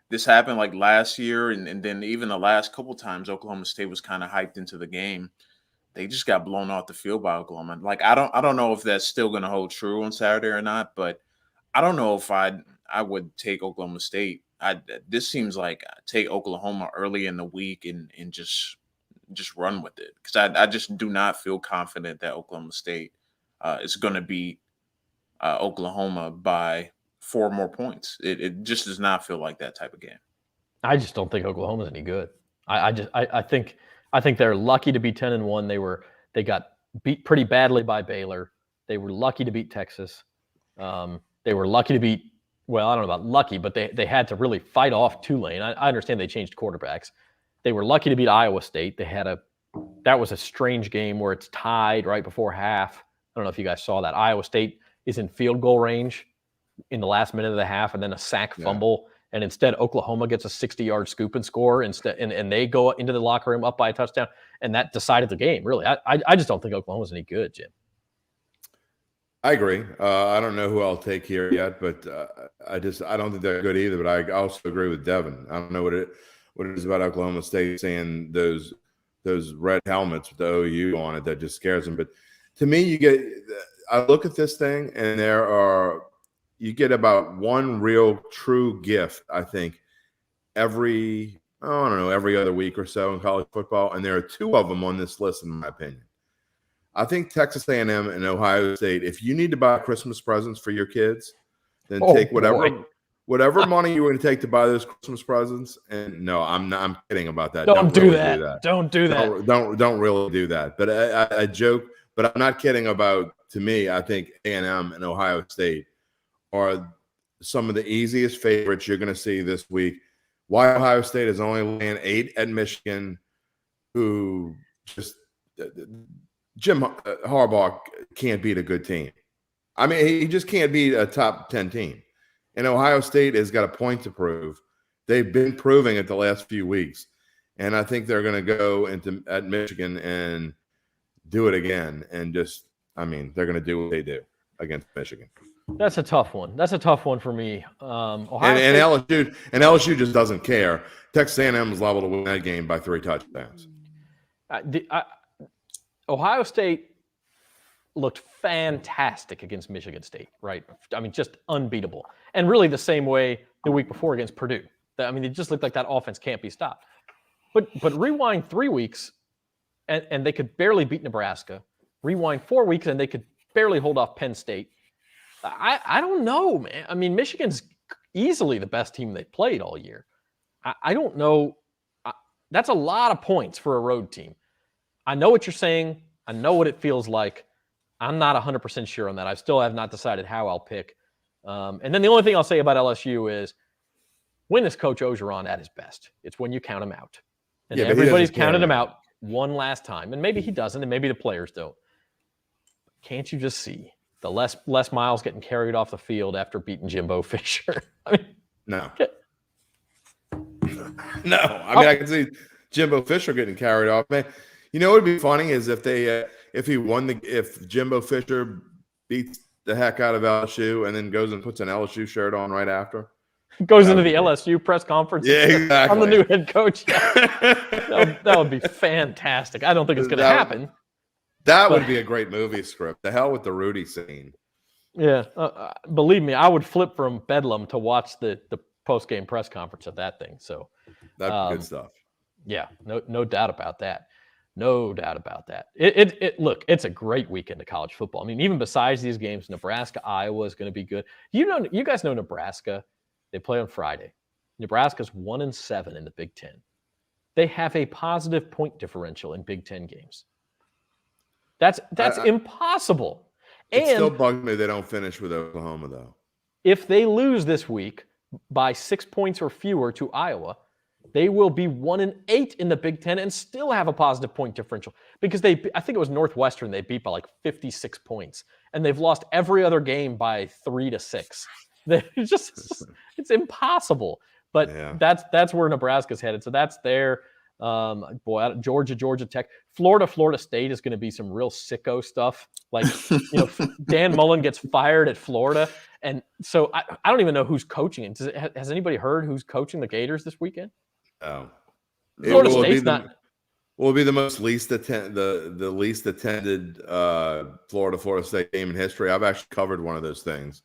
this happened like last year, and then even the last couple times Oklahoma State was kind of hyped into the game. They just got blown off the field by Oklahoma. Like I don't know if that's still going to hold true on Saturday or not, but I don't know if I would take Oklahoma State. This seems like take Oklahoma early in the week and just run with it, because I just do not feel confident that Oklahoma State is going to beat Oklahoma by 4 more points. It just does not feel like that type of game. I just don't think Oklahoma's any good. I think they're lucky to be 10-1. They got beat pretty badly by Baylor. They were lucky to beat Texas. They were lucky to beat, well, I don't know about lucky, but they had to really fight off Tulane. I understand they changed quarterbacks. They were lucky to beat Iowa State. That was a strange game where it's tied right before half. I don't know if you guys saw that. Iowa State is in field goal range in the last minute of the half, and then a sack fumble. And instead, Oklahoma gets a 60-yard scoop and score instead, and they go into the locker room up by a touchdown, and that decided the game. Really, I just don't think Oklahoma's any good, Jim. I agree. I don't know who I'll take here yet, but I don't think they're good either. But I also agree with Devin. I don't know what it is about Oklahoma State saying those red helmets with the OU on it that just scares them. But to me, I look at this thing, and you get about one real true gift, I think, every other week or so in college football, and there are 2 of them on this list, in my opinion. I think Texas A&M and Ohio State, if you need to buy Christmas presents for your kids, then take whatever whatever money you were going to take to buy those Christmas presents. And no, I'm kidding about that. Don't do really that. do that. Don't do that. Don't really do that. But I joke, but I'm not kidding about, to me, I think A&M and Ohio State are some of the easiest favorites you're going to see this week. Why Ohio State is only laying 8 at Michigan, who just Jim Harbaugh can't beat a good team. I mean, he just can't beat a top 10 team. And Ohio State has got a point to prove. They've been proving it the last few weeks. And I think they're going to go at Michigan and do it again. And just, I mean, they're going to do what they do against Michigan. That's a tough one. That's a tough one for me. LSU just doesn't care. Texas A&M is liable to win that game by 3 touchdowns. Ohio State looked fantastic against Michigan State, right? I mean, just unbeatable. And really the same way the week before against Purdue. I mean, it just looked like that offense can't be stopped. But rewind 3 weeks, and they could barely beat Nebraska. Rewind 4 weeks, and they could barely hold off Penn State. I don't know, man. I mean, Michigan's easily the best team they played all year. I don't know. That's a lot of points for a road team. I know what you're saying. I know what it feels like. I'm not 100% sure on that. I still have not decided how I'll pick. And then the only thing I'll say about LSU is when is Coach Orgeron at his best? It's when you count him out. And everybody's counted him out one last time. And maybe he doesn't, and maybe the players don't. Can't you just see the Les Miles getting carried off the field after beating Jimbo Fisher? I mean, no. No. I mean, I can see Jimbo Fisher getting carried off, man. You know what would be funny is if Jimbo Fisher beats the heck out of LSU and then goes and puts an LSU shirt on right after. Goes into the LSU press conference. Yeah, exactly. I'm the new head coach. That would be fantastic. I don't think it's going to happen. That would be a great movie script. The hell with the Rudy scene. Yeah. Believe me, I would flip from Bedlam to watch the post-game press conference of that thing. So that'd be good stuff. Yeah, no doubt about that. No doubt about that. Look, it's a great weekend of college football. I mean, even besides these games, Nebraska, Iowa is going to be good. You guys know Nebraska. They play on Friday. Nebraska's 1-7 in the Big Ten. They have a positive point differential in Big Ten games. That's impossible. It still bugs me they don't finish with Oklahoma, though. If they lose this week by 6 points or fewer to Iowa, they will be 1-8 in the Big Ten and still have a positive point differential because I think it was Northwestern they beat by like 56 points, and they've lost every other game by 3 to 6. It's impossible. But yeah. That's where Nebraska's headed. So that's their Georgia Tech, Florida State is going to be some real sicko stuff. Like Dan Mullen gets fired at Florida, and so I don't even know who's coaching it. Has anybody heard who's coaching the Gators this weekend? Oh, Florida State's not. Will be the least attended Florida State game in history. I've actually covered one of those things,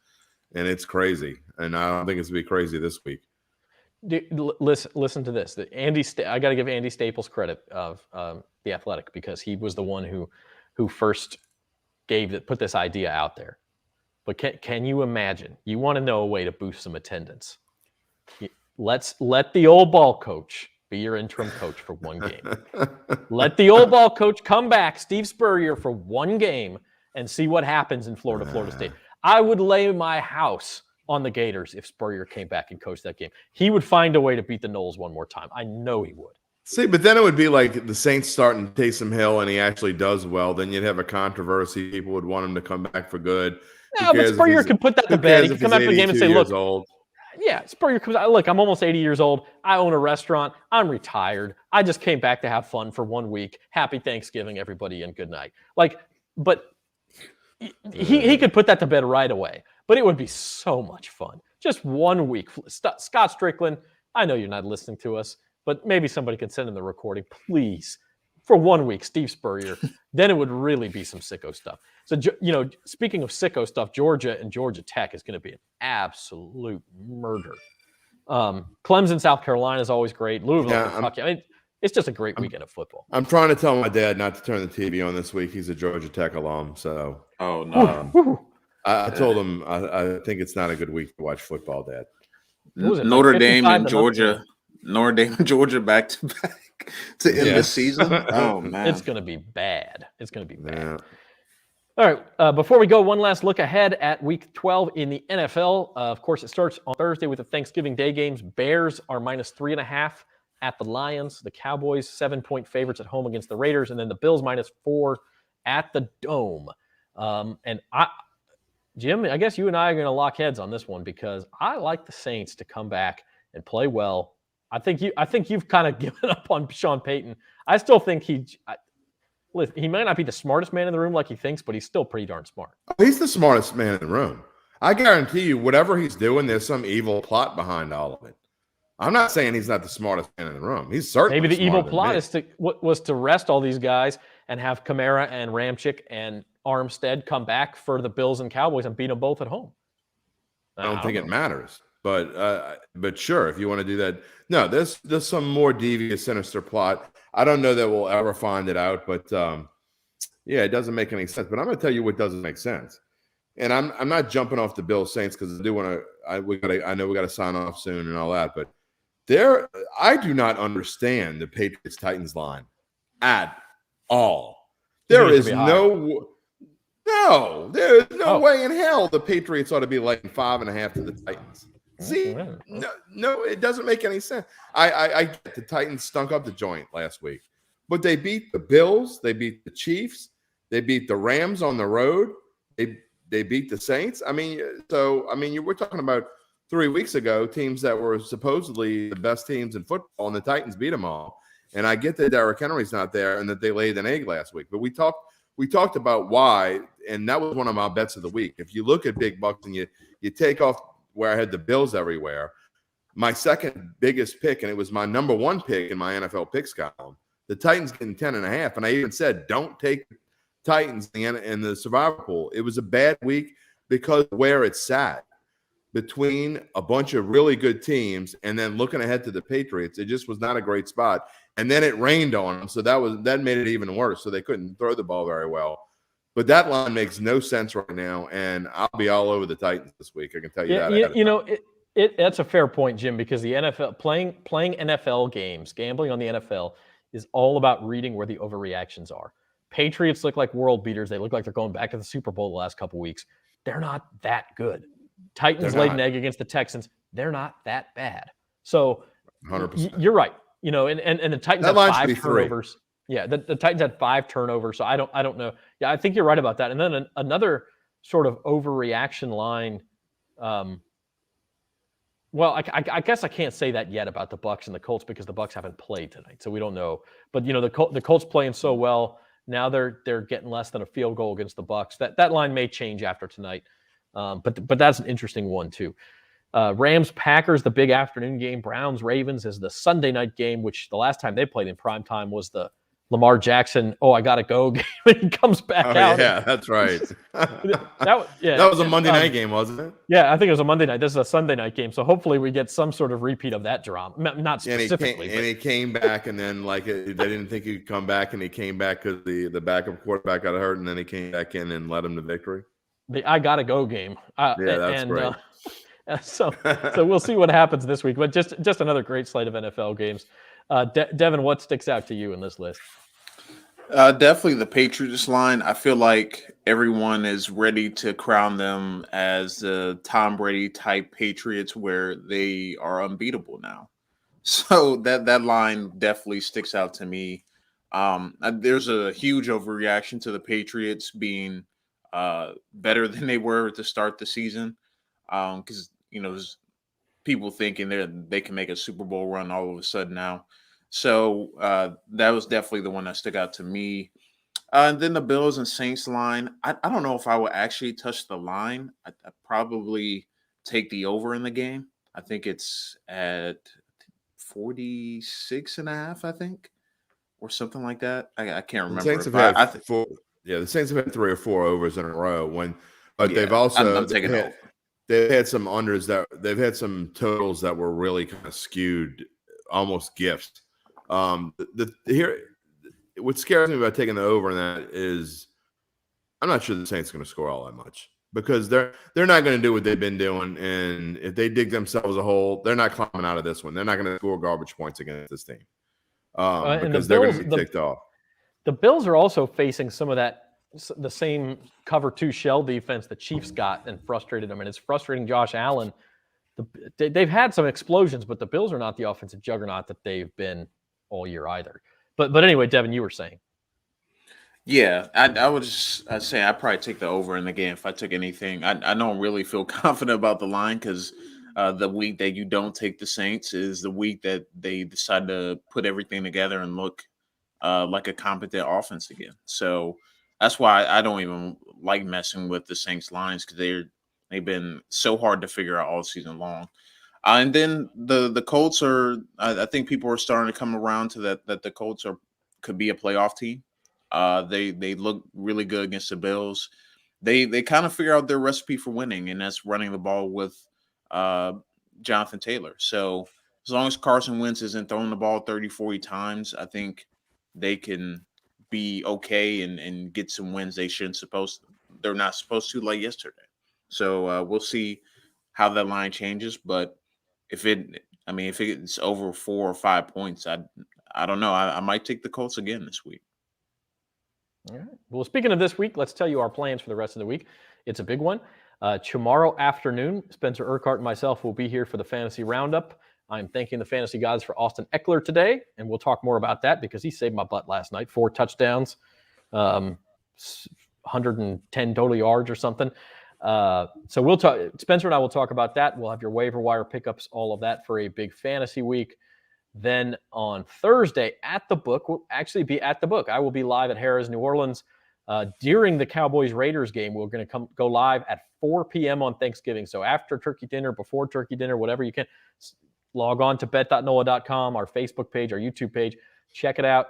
and it's crazy. And I don't think it's gonna be crazy this week. Listen to this. I got to give Andy Staples credit of The Athletic because he was the one who first put this idea out there. But can you imagine? You want to know a way to boost some attendance? Let the old ball coach be your interim coach for one game. Let the old ball coach come back, Steve Spurrier, for one game and see what happens in Florida State. I would lay my house on the Gators if Spurrier came back and coached that game. He would find a way to beat the Noles one more time. I know he would. See, but then it would be like the Saints starting Taysom Hill and he actually does well. Then you'd have a controversy. People would want him to come back for good. No, but Spurrier could put that to bed. He could come after the game and say, look, yeah, Spurrier comes out. Look, I'm almost 80 years old. I own a restaurant. I'm retired. I just came back to have fun for 1 week. Happy Thanksgiving, everybody, and good night. But he could put that to bed right away. But it would be so much fun. Just 1 week. Scott Strickland, I know you're not listening to us, but maybe somebody can send him the recording, please. For 1 week, Steve Spurrier. Then it would really be some sicko stuff. So, speaking of sicko stuff, Georgia and Georgia Tech is going to be an absolute murder. Clemson, South Carolina is always great. Louisville, Kentucky. I mean, it's just a great weekend of football. I'm trying to tell my dad not to turn the TV on this week. He's a Georgia Tech alum, so. Oh, no. I told him I think it's not a good week to watch football, Dad. What was it, Notre like Dame 55 and to nothing? Georgia, Notre Dame and Georgia back to back to end the Yes. season. Oh man, It's going to be bad. It's going to be bad. Yeah. All right. Before we go, one last look ahead at Week 12 in the NFL. Of course, it starts on Thursday with the Thanksgiving Day games. Bears are -3.5 at the Lions. The Cowboys 7-point favorites at home against the Raiders, and then the Bills -4 at the Dome. Jim, I guess you and I are going to lock heads on this one because I like the Saints to come back and play well. I think you've kind of given up on Sean Payton. I still think he might not be the smartest man in the room like he thinks, but he's still pretty darn smart. He's the smartest man in the room. I guarantee you, whatever he's doing, there's some evil plot behind all of it. I'm not saying he's not the smartest man in the room. He's certainly maybe the evil plot is was to rest all these guys and have Kamara and Ramchick and Armstead come back for the Bills and Cowboys and beat them both at home. I don't think it matters, but sure, if you want to do that, no, there's some more devious, sinister plot. I don't know that we'll ever find it out, but yeah, it doesn't make any sense. But I'm going to tell you what doesn't make sense, and I'm not jumping off the Bills Saints because I do want to. I know we got to sign off soon and all that, but I do not understand the Patriots Titans line at all. There is no way in hell the Patriots ought to be laying 5.5 to the Titans. See, no, it doesn't make any sense. I get the Titans stunk up the joint last week, but they beat the Bills, they beat the Chiefs, they beat the Rams on the road, they beat the Saints. We're talking about 3 weeks ago teams that were supposedly the best teams in football, and the Titans beat them all. And I get that Derrick Henry's not there and that they laid an egg last week, but we talked about why, and that was one of my bets of the week. If you look at big bucks and you take off where I had the Bills everywhere, my second biggest pick, and it was my number one pick in my NFL picks column, the Titans getting 10.5. And I even said, don't take Titans in the survivor pool. It was a bad week because where it sat between a bunch of really good teams and then looking ahead to the Patriots, it just was not a great spot. And then it rained on them, so that made it even worse. So they couldn't throw the ball very well. But that line makes no sense right now, and I'll be all over the Titans this week. I can tell you that. That's a fair point, Jim, because the NFL playing NFL games, gambling on the NFL is all about reading where the overreactions are. Patriots look like world beaters. They look like they're going back to the Super Bowl the last couple of weeks. They're not that good. Titans laid an egg against the Texans. They're not that bad. So 100%. You're right. And the Titans that had 5 turnovers. 3. Yeah, the Titans had 5 turnovers. So I don't know. Yeah, I think you're right about that. And then another sort of overreaction line. Well, I guess I can't say that yet about the Bucs and the Colts because the Bucs haven't played tonight, so we don't know. But the Colts playing so well now, they're getting less than a field goal against the Bucs. That line may change after tonight, but that's an interesting one too. Rams Packers, the big afternoon game. Browns Ravens is the Sunday night game, which the last time they played in prime time was the Lamar Jackson, I gotta go game. He comes back out. Yeah, that's right. that was a Monday night game, wasn't it? Yeah, I think it was a Monday night. This is a Sunday night game, so hopefully we get some sort of repeat of that drama. Not specifically, and he came back, and then they didn't think he'd come back, and he came back because the backup quarterback got hurt, and then he came back in and led him to victory. The I gotta go game. That's great. So we'll see what happens this week, but just another great slate of NFL games. Devin, what sticks out to you in this list? Definitely the Patriots line. I feel like everyone is ready to crown them as the Tom Brady type Patriots where they are unbeatable now. So that line definitely sticks out to me. There's a huge overreaction to the Patriots being better than they were to start the season because, there's people thinking they can make a Super Bowl run all of a sudden now. So that was definitely the one that stuck out to me. And then the Bills and Saints line. I don't know if I would actually touch the line. I'd probably take the over in the game. I think it's at 46.5, I think, or something like that. I can't remember. The Saints have had the Saints have had 3 or 4 overs in a row. They've also I'm taking over. They've had some unders they've had some totals that were really kind of skewed, almost gifts. What scares me about taking the over in that is I'm not sure the Saints are going to score all that much because they're not going to do what they've been doing. And if they dig themselves a hole, they're not climbing out of this one. They're not going to score garbage points against this team because they're going to be ticked off. The Bills are also facing some of the same cover 2 shell defense the Chiefs got and frustrated them. And it's frustrating Josh Allen. They've had some explosions, but the Bills are not the offensive juggernaut that they've been all year either. But anyway, Devin, you were saying. Yeah, I would just say I'd probably take the over in the game if I took anything. I don't really feel confident about the line because the week that you don't take the Saints is the week that they decide to put everything together and look like a competent offense again. So that's why I don't even like messing with the Saints lines because they've been so hard to figure out all season long. And then the Colts are. I think people are starting to come around to that the Colts could be a playoff team. They look really good against the Bills. They kind of figure out their recipe for winning, and that's running the ball with Jonathan Taylor. So as long as Carson Wentz isn't throwing the ball 30, 40 times, I think they can be okay and get some wins they're not supposed to like yesterday. So we'll see how that line changes. But if it's over 4 or 5 points, I don't know. I might take the Colts again this week. All right. Well, speaking of this week, let's tell you our plans for the rest of the week. It's a big one. Tomorrow afternoon, Spencer Urquhart and myself will be here for the Fantasy Roundup. I'm thanking the fantasy gods for Austin Eckler today, and we'll talk more about that because he saved my butt last night. 4 touchdowns, 110 total yards or something. So we'll talk. Spencer and I will talk about that. We'll have your waiver wire pickups, all of that for a big fantasy week. Then on Thursday at the book, we'll actually be at the book. I will be live at Harrah's, New Orleans during the Cowboys-Raiders game. We're going to go live at 4 p.m. on Thanksgiving. So after turkey dinner, before turkey dinner, whatever you can, log on to bet.nola.com, our Facebook page, our YouTube page. Check it out.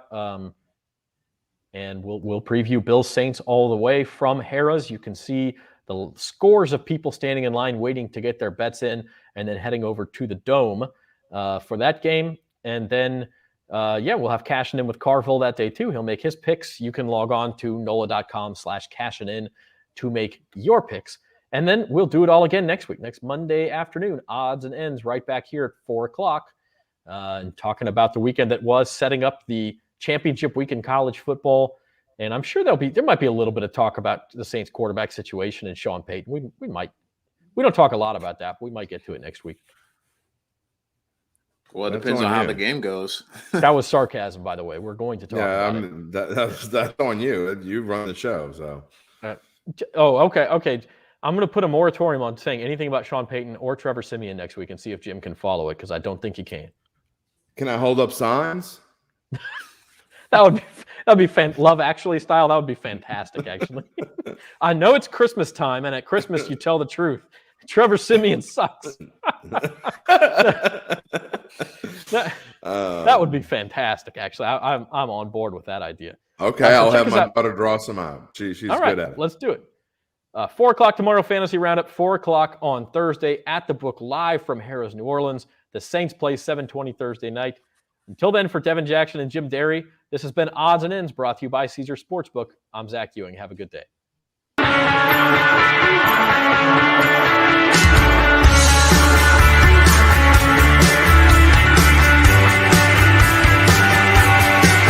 And we'll preview Bills Saints all the way from Harrah's. You can see the scores of people standing in line waiting to get their bets in and then heading over to the Dome for that game. And then, we'll have Cashing In with Carville that day too. He'll make his picks. You can log on to nola.com/cashing-in to make your picks. And then we'll do it all again next week, next Monday afternoon, odds and ends right back here at 4 o'clock. And talking about the weekend that was, setting up the championship week in college football. And I'm sure there might be a little bit of talk about the Saints quarterback situation and Sean Payton. We don't talk a lot about that, but we might get to it next week. Well, it depends on how the game goes. That was sarcasm, by the way. We're going to talk about it. That's on you. You run the show, so. Okay. I'm going to put a moratorium on saying anything about Sean Payton or Trevor Siemian next week and see if Jim can follow it, because I don't think he can. Can I hold up signs? That would be Love Actually style. That would be fantastic, actually. I know it's Christmas time, and at Christmas you tell the truth. Trevor Siemian sucks. That would be fantastic, actually. I'm on board with that idea. Okay, I'll have my daughter draw some out. She's good at it. Let's do it. 4 o'clock tomorrow, Fantasy Roundup. 4 o'clock on Thursday at the book, live from Harrah's, New Orleans. The Saints play 7:20 Thursday night. Until then, for Devin Jackson and Jim Derry, this has been Odds and Ends, brought to you by Caesar Sportsbook. I'm Zach Ewing. Have a good day.